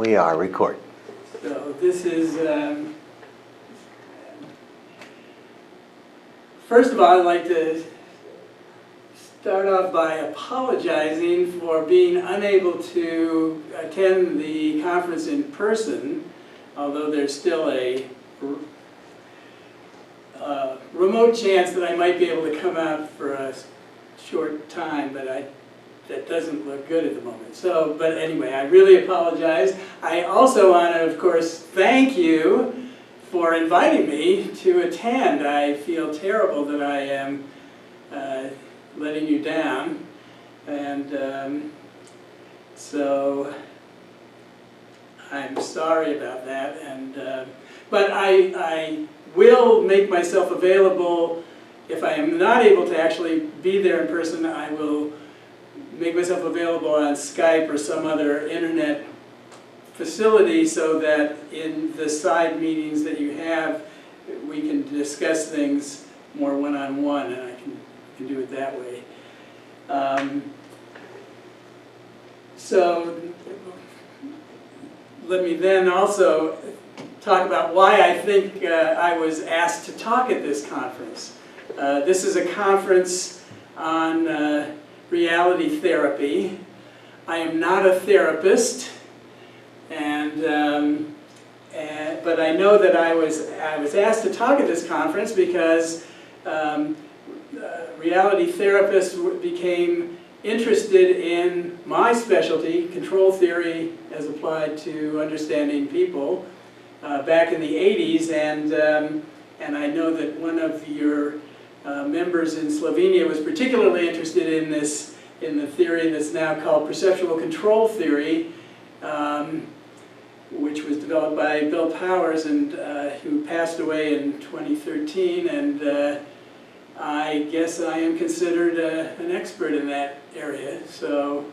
We are record. So this is, first of all, I'd like to start off by apologizing for being unable to attend the conference in person, although there's still a remote chance that I might be able to come out for a short time, but that doesn't look good at the moment. So, but anyway, I really apologize. I also want to, of course, thank you for inviting me to attend. I feel terrible that I am letting you down, and so I'm sorry about that. And but I will make myself available. If I am not able to actually be there in person, I will make myself available on Skype or some other internet facility so that in the side meetings that you have, we can discuss things more one-on-one, and I can do it that way. So let me then also talk about why I think I was asked to talk at this conference. This is a conference on reality therapy. I am not a therapist, but I know that I was asked to talk at this conference because reality therapists became interested in my specialty, control theory as applied to understanding people, back in the 80s, and I know that one of your members in Slovenia was particularly interested in this, in the theory that's now called perceptual control theory, which was developed by Bill Powers, and who passed away in 2013. And I guess I am considered an expert in that area. So,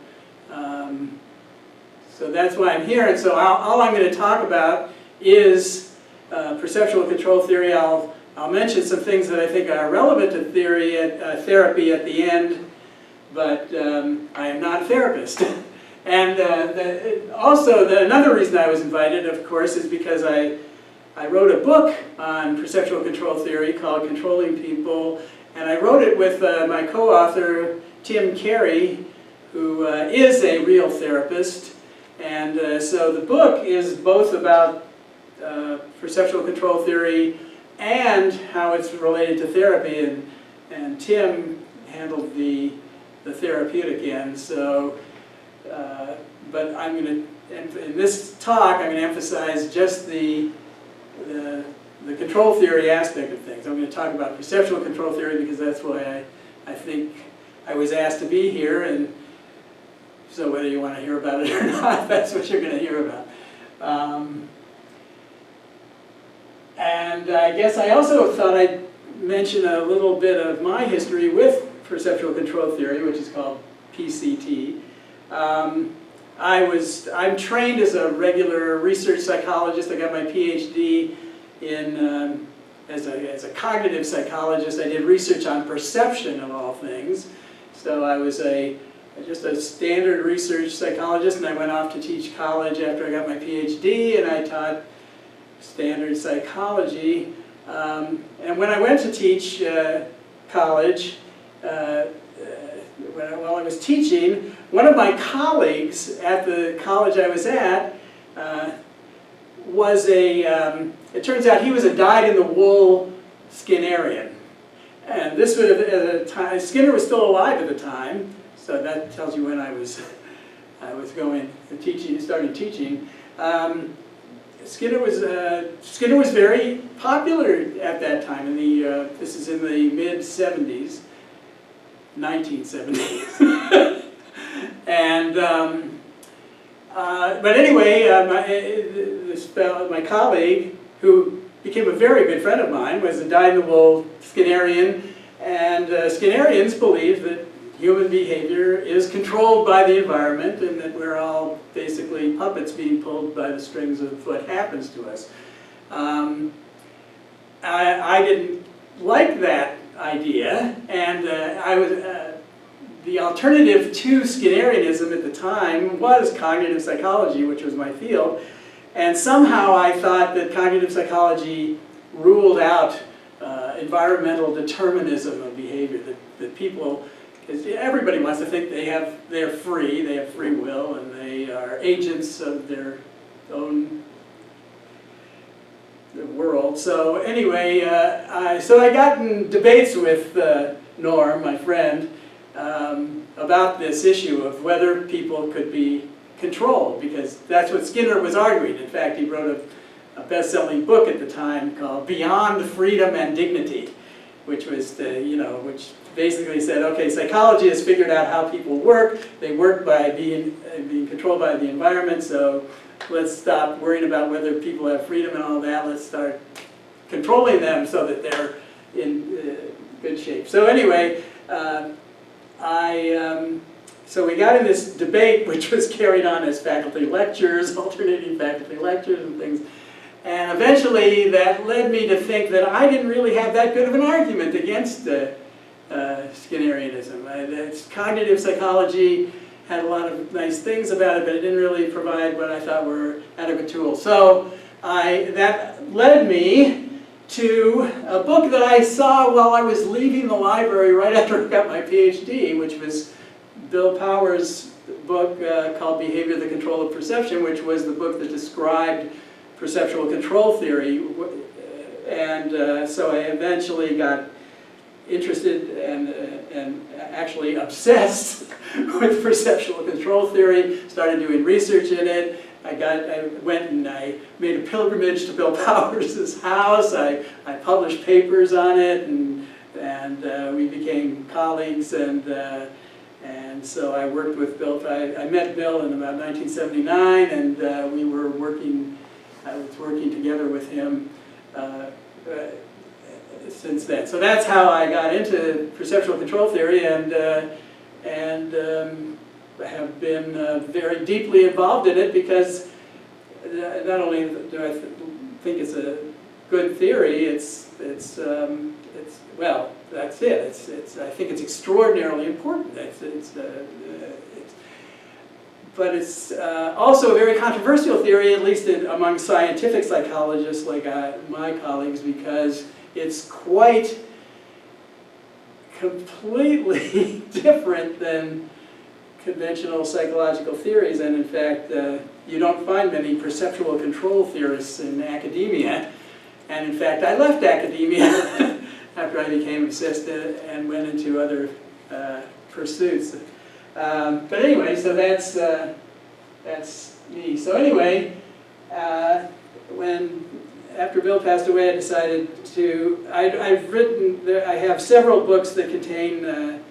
so that's why I'm here. And so all I'm going to talk about is perceptual control theory. I'll mention some things that I think are relevant to therapy at the end, but I am not a therapist. And another reason I was invited, of course, is because I wrote a book on perceptual control theory called Controlling People, and I wrote it with my co-author, Tim Carey, who is a real therapist. And so the book is both about perceptual control theory and how it's related to therapy, and Tim handled the therapeutic end. So, but I'm going to, in this talk, I'm going to emphasize just the control theory aspect of things. I'm going to talk about perceptual control theory because that's why I think I was asked to be here, and so whether you want to hear about it or not, that's what you're going to hear about. And I guess I also thought I'd mention a little bit of my history with perceptual control theory, which is called PCT. I'm trained as a regular research psychologist. I got my PhD in as a cognitive psychologist. I did research on perception of all things. So I was just a standard research psychologist, and I went off to teach college after I got my PhD, and I taught standard psychology. And when I went to teach college, while I was teaching, one of my colleagues at the college I was at was it turns out he was a dyed-in-the-wool Skinnerian. And this would have, at the time, Skinner was still alive at the time, so that tells you when I was going teaching, starting teaching. Skinner was very popular at that time. This is in the mid-70s, 1970s, and but anyway, my colleague, who became a very good friend of mine, was a dyed-in-the-wool Skinnerian, and Skinnerians believe that human behavior is controlled by the environment, and that we're all basically puppets being pulled by the strings of what happens to us. I didn't like that idea, and I was the alternative to Skinnerianism at the time was cognitive psychology, which was my field. And somehow I thought that cognitive psychology ruled out environmental determinism of behavior, that people, because everybody wants to think they're free, they have free will, and they are agents of their own world. So anyway, so I got in debates with Norm, my friend, about this issue of whether people could be controlled, because that's what Skinner was arguing. In fact, he wrote a best-selling book at the time called Beyond Freedom and Dignity, which was which basically said, okay, psychology has figured out how people work. They work by being controlled by the environment, so let's stop worrying about whether people have freedom and all that. Let's start controlling them so that they're in good shape. So anyway, so we got in this debate, which was carried on as faculty lectures, alternating faculty lectures and things. And eventually that led me to think that I didn't really have that good of an argument against Skinnerianism. Cognitive psychology had a lot of nice things about it, but it didn't really provide what I thought were adequate tools. So that led me to a book that I saw while I was leaving the library right after I got my PhD, which was Bill Powers' book called Behavior, the Control of Perception, which was the book that described perceptual control theory. And so I eventually got interested and actually obsessed with perceptual control theory, started doing research in it. I went and I made a pilgrimage to Bill Powers' house. I published papers on it, and we became colleagues, and so I worked with Bill. I met Bill in about 1979, and we were working. I was working together with him since then. So that's how I got into perceptual control theory, and have been very deeply involved in it, because not only do I think it's a good theory, well, that's it. I think it's extraordinarily important. But it's also a very controversial theory, at least among scientific psychologists like my colleagues, because it's quite completely different than conventional psychological theories, and in fact, you don't find many perceptual control theorists in academia. And in fact, I left academia after I became obsessed and went into other pursuits. But anyway, so that's me. So anyway, after Bill passed away, I decided to. I have several books that contain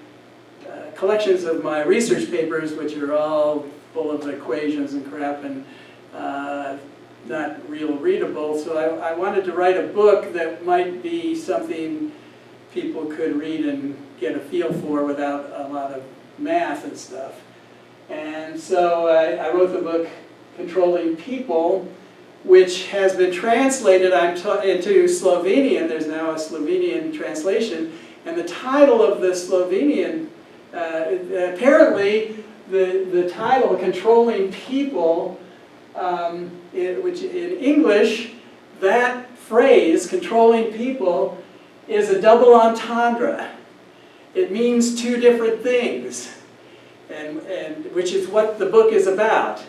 collections of my research papers, which are all full of equations and crap and not real readable. So I wanted to write a book that might be something people could read and get a feel for without a lot of math and stuff. And so I wrote the book Controlling People, which has been translated into Slovenian. There's now a Slovenian translation. And the title of the Slovenian, apparently the title, Controlling People, which in English, that phrase, controlling people, is a double entendre. It means two different things, and which is what the book is about.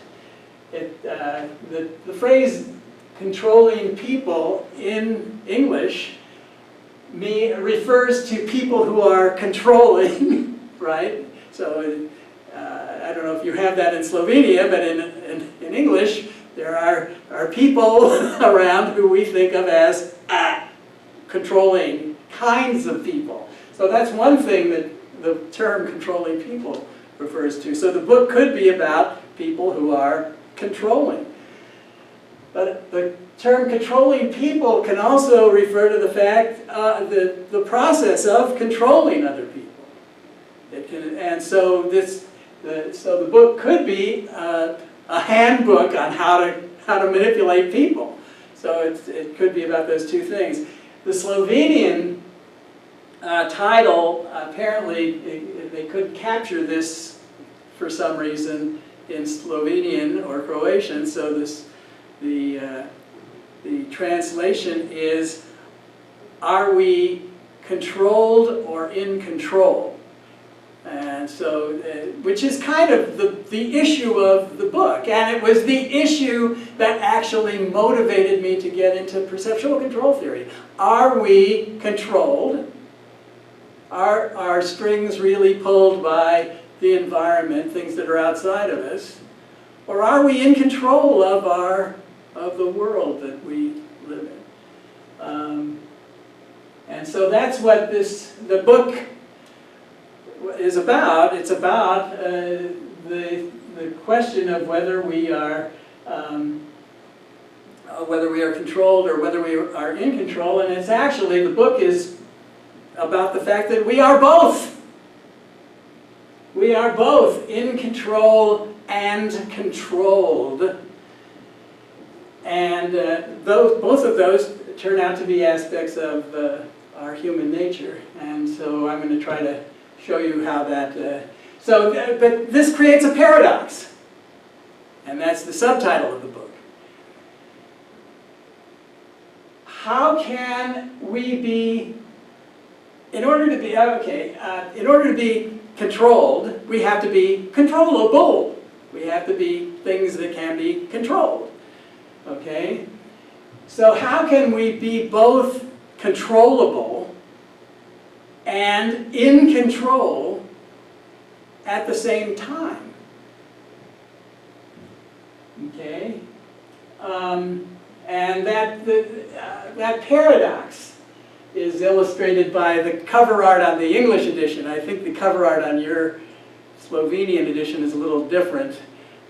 The phrase controlling people in English refers to people who are controlling, right? So I don't know if you have that in Slovenia, but in English there are people around who we think of as controlling kinds of people. So that's one thing that the term controlling people refers to. So the book could be about people who are controlling. But the term controlling people can also refer to the fact, the process of controlling other people. And so the book could be a handbook on how to manipulate people. So it could be about those two things. The Slovenian title, apparently, they couldn't capture this for some reason in Slovenian or Croatian, so the translation is, are we controlled or in control? And so, which is kind of the issue of the book, and it was the issue that actually motivated me to get into perceptual control theory. Are we controlled? Are our strings really pulled by the environment, things that are outside of us? Or are we in control of the world that we live in? And so that's what the book is about. It's about the question of whether we are controlled or whether we are in control. And it's actually, the book is about the fact that we are both. We are both in control and controlled. And both of those turn out to be aspects of our human nature. And so I'm going to try to show you how that... but this creates a paradox. And that's the subtitle of the book. How can we be... In order to be controlled, we have to be controllable. We have to be things that can be controlled. Okay? So how can we be both controllable and in control at the same time? Okay? And that paradox is illustrated by the cover art on the English edition. I think the cover art on your Slovenian edition is a little different.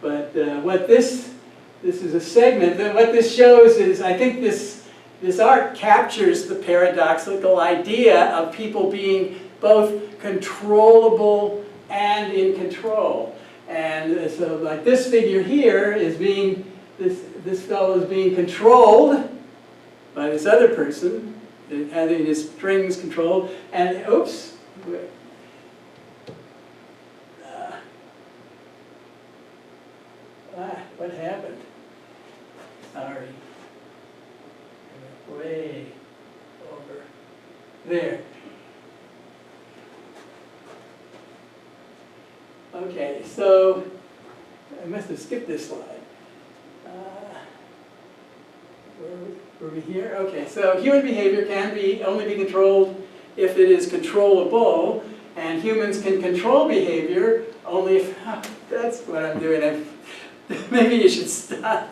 But what this is a segment, then what this shows is, I think this art captures the paradoxical idea of people being both controllable and in control. And so like this figure here is being, this fellow is being controlled by this other person, having his strings controlled, and oops, what happened? Sorry. Way over there. Okay, so I must have skipped this slide. Were we here? Okay, so human behavior can only be controlled if it is controllable, and humans can control behavior only if... that's what I'm doing. Maybe you should stop.